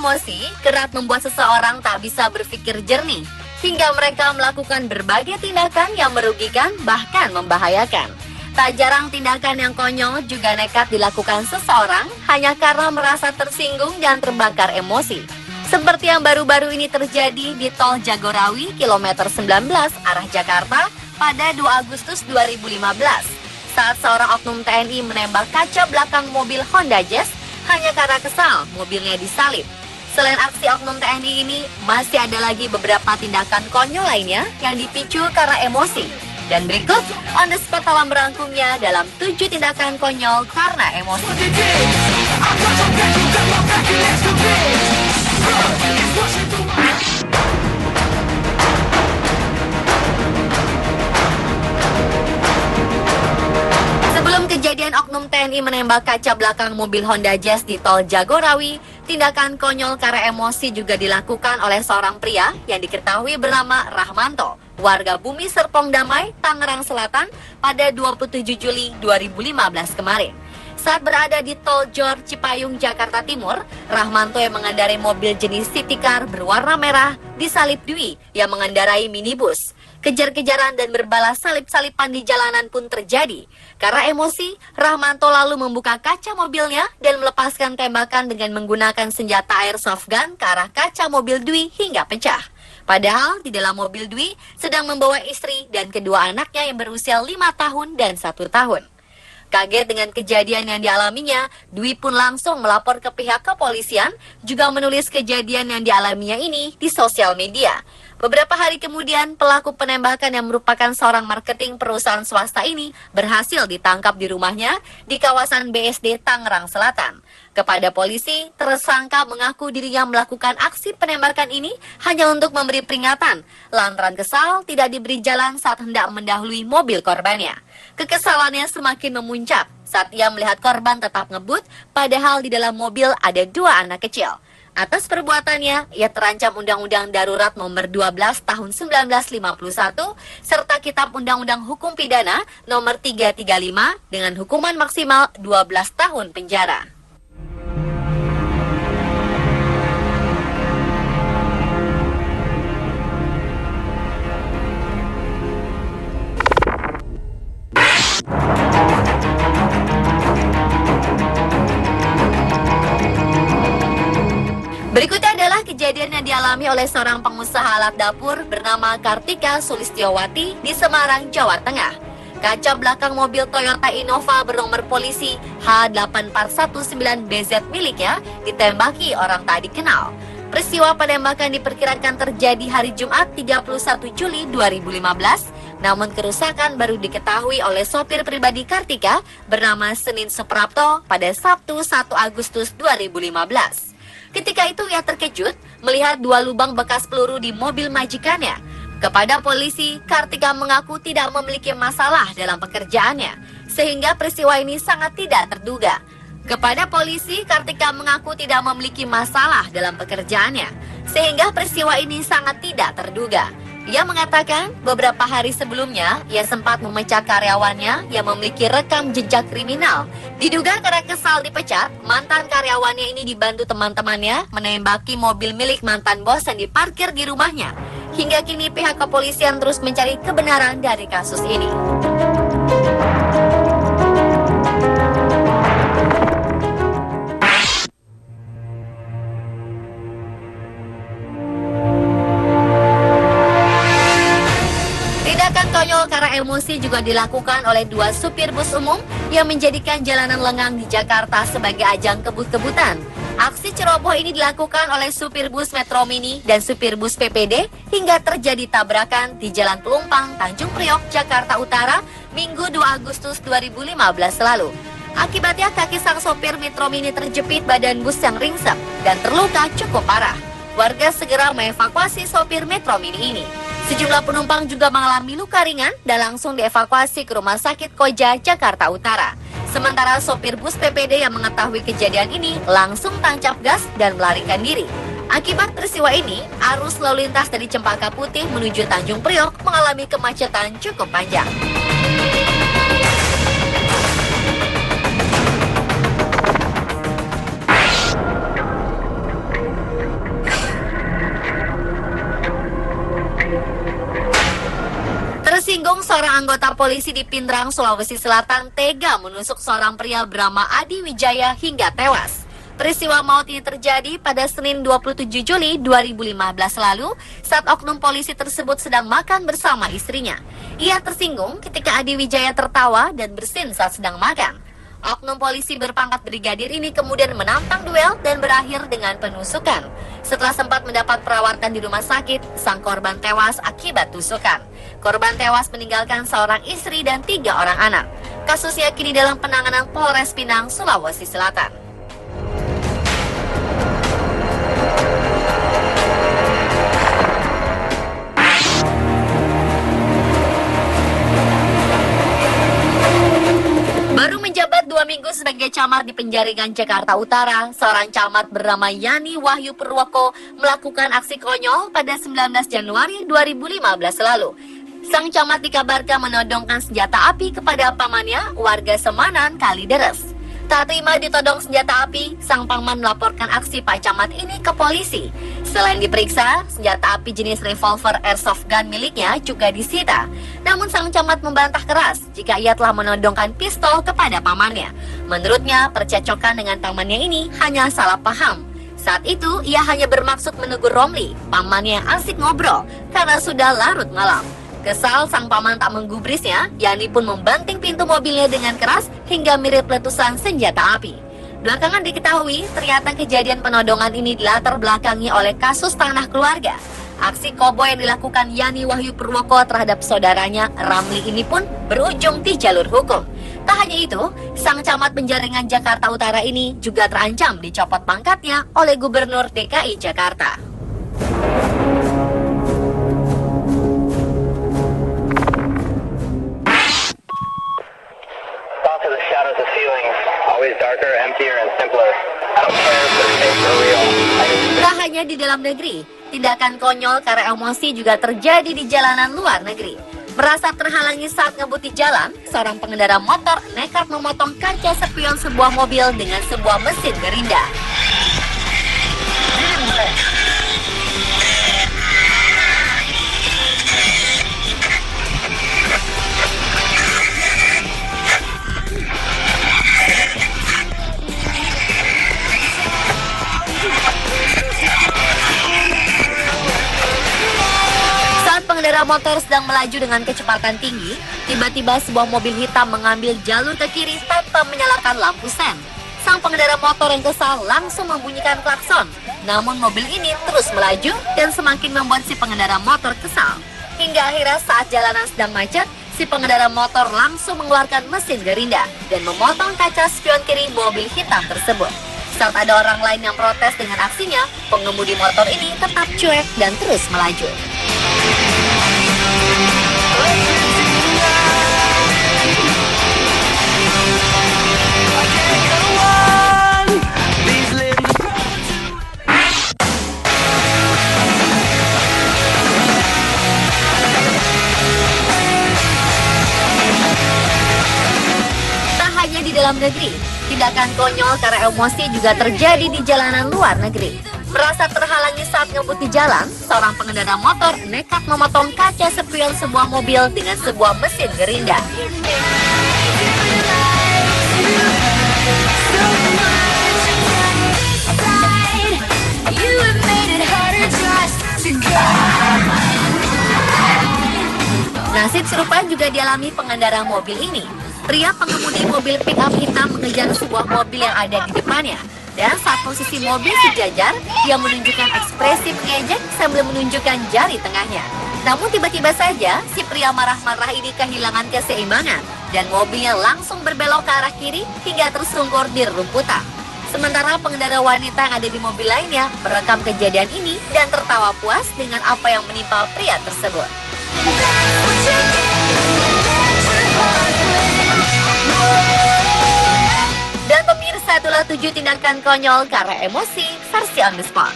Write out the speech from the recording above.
emosi kerap membuat seseorang tak bisa berpikir jernih, hingga mereka melakukan berbagai tindakan yang merugikan bahkan membahayakan. Tak jarang tindakan yang konyol juga nekat dilakukan seseorang hanya karena merasa tersinggung dan terbakar emosi. Seperti yang baru-baru ini terjadi di Tol Jagorawi kilometer 19 arah Jakarta pada 2 Agustus 2015 saat seorang oknum TNI menembak kaca belakang mobil Honda Jazz hanya karena kesal mobilnya disalip. Selain aksi oknum TNI ini, masih ada lagi beberapa tindakan konyol lainnya yang dipicu karena emosi. Dan berikut on the spot telah merangkumnya dalam 7 tindakan konyol karena emosi. Sebelum kejadian oknum TNI menembak kaca belakang mobil Honda Jazz di Tol Jagorawi, tindakan konyol karena emosi juga dilakukan oleh seorang pria yang diketahui bernama Rahmanto, warga Bumi Serpong Damai, Tangerang Selatan pada 27 Juli 2015 kemarin. Saat berada di Tol Jor Cipayung, Jakarta Timur, Rahmanto yang mengendarai mobil jenis City Car berwarna merah disalip Dwi yang mengendarai minibus. Kejar-kejaran dan berbalas salip-salipan di jalanan pun terjadi. Karena emosi, Rahmanto lalu membuka kaca mobilnya dan melepaskan tembakan dengan menggunakan senjata airsoft gun ke arah kaca mobil Dwi hingga pecah. Padahal di dalam mobil Dwi sedang membawa istri dan kedua anaknya yang berusia 5 tahun dan 1 tahun. Kaget dengan kejadian yang dialaminya, Dwi pun langsung melapor ke pihak kepolisian, juga menulis kejadian yang dialaminya ini di sosial media. Beberapa hari kemudian, pelaku penembakan yang merupakan seorang marketing perusahaan swasta ini berhasil ditangkap di rumahnya di kawasan BSD Tangerang Selatan. Kepada polisi, tersangka mengaku dirinya melakukan aksi penembakan ini hanya untuk memberi peringatan, lantaran kesal tidak diberi jalan saat hendak mendahului mobil korbannya. Kekesalannya semakin memuncak saat ia melihat korban tetap ngebut, padahal di dalam mobil ada 2 anak kecil. Atas perbuatannya, ia terancam Undang-Undang Darurat Nomor 12 Tahun 1951 serta Kitab Undang-Undang Hukum Pidana Nomor 335 dengan hukuman maksimal 12 tahun penjara. Berikutnya adalah kejadian yang dialami oleh seorang pengusaha alat dapur bernama Kartika Sulistiowati di Semarang, Jawa Tengah. Kaca belakang mobil Toyota Innova bernomor polisi H8419BZ miliknya ditembaki orang tak dikenal. Peristiwa penembakan diperkirakan terjadi hari Jumat 31 Juli 2015, namun kerusakan baru diketahui oleh sopir pribadi Kartika bernama Senin Suprapto pada Sabtu 1 Agustus 2015. Ketika itu ia terkejut melihat 2 lubang bekas peluru di mobil majikannya. Kepada polisi, Kartika mengaku tidak memiliki masalah dalam pekerjaannya, sehingga peristiwa ini sangat tidak terduga. Kepada polisi, Kartika mengaku tidak memiliki masalah dalam pekerjaannya, sehingga peristiwa ini sangat tidak terduga. Ia mengatakan beberapa hari sebelumnya ia sempat memecat karyawannya yang memiliki rekam jejak kriminal. Diduga karena kesal dipecat, mantan karyawannya ini dibantu teman-temannya menembaki mobil milik mantan bos yang diparkir di rumahnya. Hingga kini pihak kepolisian terus mencari kebenaran dari kasus ini. Tindakan konyol karena emosi juga dilakukan oleh 2 supir bus umum yang menjadikan jalanan lengang di Jakarta sebagai ajang kebut-kebutan. Aksi ceroboh ini dilakukan oleh supir bus Metro Mini dan supir bus PPD hingga terjadi tabrakan di Jalan Pelumpang, Tanjung Priok, Jakarta Utara, Minggu 2 Agustus 2015 lalu. Akibatnya kaki sang sopir Metro Mini terjepit badan bus yang ringsek dan terluka cukup parah. Warga segera mengevakuasi sopir Metro Mini ini. Sejumlah penumpang juga mengalami luka ringan dan langsung dievakuasi ke Rumah Sakit Koja, Jakarta Utara. Sementara sopir bus PPD yang mengetahui kejadian ini langsung tancap gas dan melarikan diri. Akibat peristiwa ini, arus lalu lintas dari Cempaka Putih menuju Tanjung Priok mengalami kemacetan cukup panjang. polisi di Pindrang, Sulawesi Selatan tega menusuk seorang pria bernama Adi Wijaya hingga tewas. Peristiwa maut ini terjadi pada Senin 27 Juli 2015 lalu saat oknum polisi tersebut sedang makan bersama istrinya. Ia tersinggung ketika Adi Wijaya tertawa dan bersin saat sedang makan. Oknum polisi berpangkat brigadir ini kemudian menantang duel dan berakhir dengan penusukan. Setelah sempat mendapat perawatan di rumah sakit, sang korban tewas akibat tusukan. Korban tewas meninggalkan seorang istri dan 3 orang anak. Kasusnya kini dalam penanganan Polres Pinang, Sulawesi Selatan. Baru menjabat 2 minggu sebagai camat di Penjaringan, Jakarta Utara, seorang camat bernama Yani Wahyu Purwoko melakukan aksi konyol pada 19 Januari 2015 lalu. Sang camat dikabarkan menodongkan senjata api kepada pamannya, warga Semanan, Kalideres. Tak terima ditodong senjata api, sang paman melaporkan aksi Pak Camat ini ke polisi. Selain diperiksa, senjata api jenis revolver airsoft gun miliknya juga disita. Namun sang camat membantah keras jika ia telah menodongkan pistol kepada pamannya. Menurutnya, percecokan dengan pamannya ini hanya salah paham. Saat itu, ia hanya bermaksud menegur Romli, pamannya yang asik ngobrol, karena sudah larut malam. Kesal, sang paman tak menggubrisnya, Yani pun membanting pintu mobilnya dengan keras hingga mirip letusan senjata api. Belakangan diketahui, ternyata kejadian penodongan ini dilatar belakangi oleh kasus tanah keluarga. Aksi koboi yang dilakukan Yani Wahyu Purwoko terhadap saudaranya, Ramli ini pun berujung di jalur hukum. Tak hanya itu, sang camat Penjaringan Jakarta Utara ini juga terancam dicopot pangkatnya oleh Gubernur DKI Jakarta. Tak hanya di dalam negeri, tindakan konyol karena emosi juga terjadi di jalanan luar negeri. Merasa terhalangi saat ngebut di jalan, seorang pengendara motor nekat memotong kaca spion sebuah mobil dengan sebuah mesin gerinda. Pengendara motor sedang melaju dengan kecepatan tinggi, tiba-tiba sebuah mobil hitam mengambil jalur ke kiri tanpa menyalakan lampu sen. Sang pengendara motor yang kesal langsung membunyikan klakson, namun mobil ini terus melaju dan semakin membuat si pengendara motor kesal. Hingga akhirnya saat jalanan sedang macet, si pengendara motor langsung mengeluarkan mesin gerinda dan memotong kaca spion kiri mobil hitam tersebut. Saat ada orang lain yang protes dengan aksinya, pengemudi motor ini tetap cuek dan terus melaju. Tak hanya di dalam negeri, tindakan konyol karena emosi juga terjadi di jalanan luar negeri. Merasa terhalangi saat ngebut di jalan, seorang pengendara motor nekat memotong kaca spion sebuah mobil dengan sebuah mesin gerinda. Nasib serupa juga dialami pengendara mobil ini. Pria pengemudi mobil pick-up hitam mengejar sebuah mobil yang ada di depannya. Dan saat posisi mobil sejajar, dia menunjukkan ekspresi mengejek sambil menunjukkan jari tengahnya. Namun tiba-tiba saja, si pria marah-marah ini kehilangan keseimbangan dan mobilnya langsung berbelok ke arah kiri hingga tersungkur di rerumputan. Sementara pengendara wanita yang ada di mobil lainnya merekam kejadian ini dan tertawa puas dengan apa yang menimpa pria tersebut. Dan pemirsa, itulah 7 tindakan konyol karena emosi versi on the spot.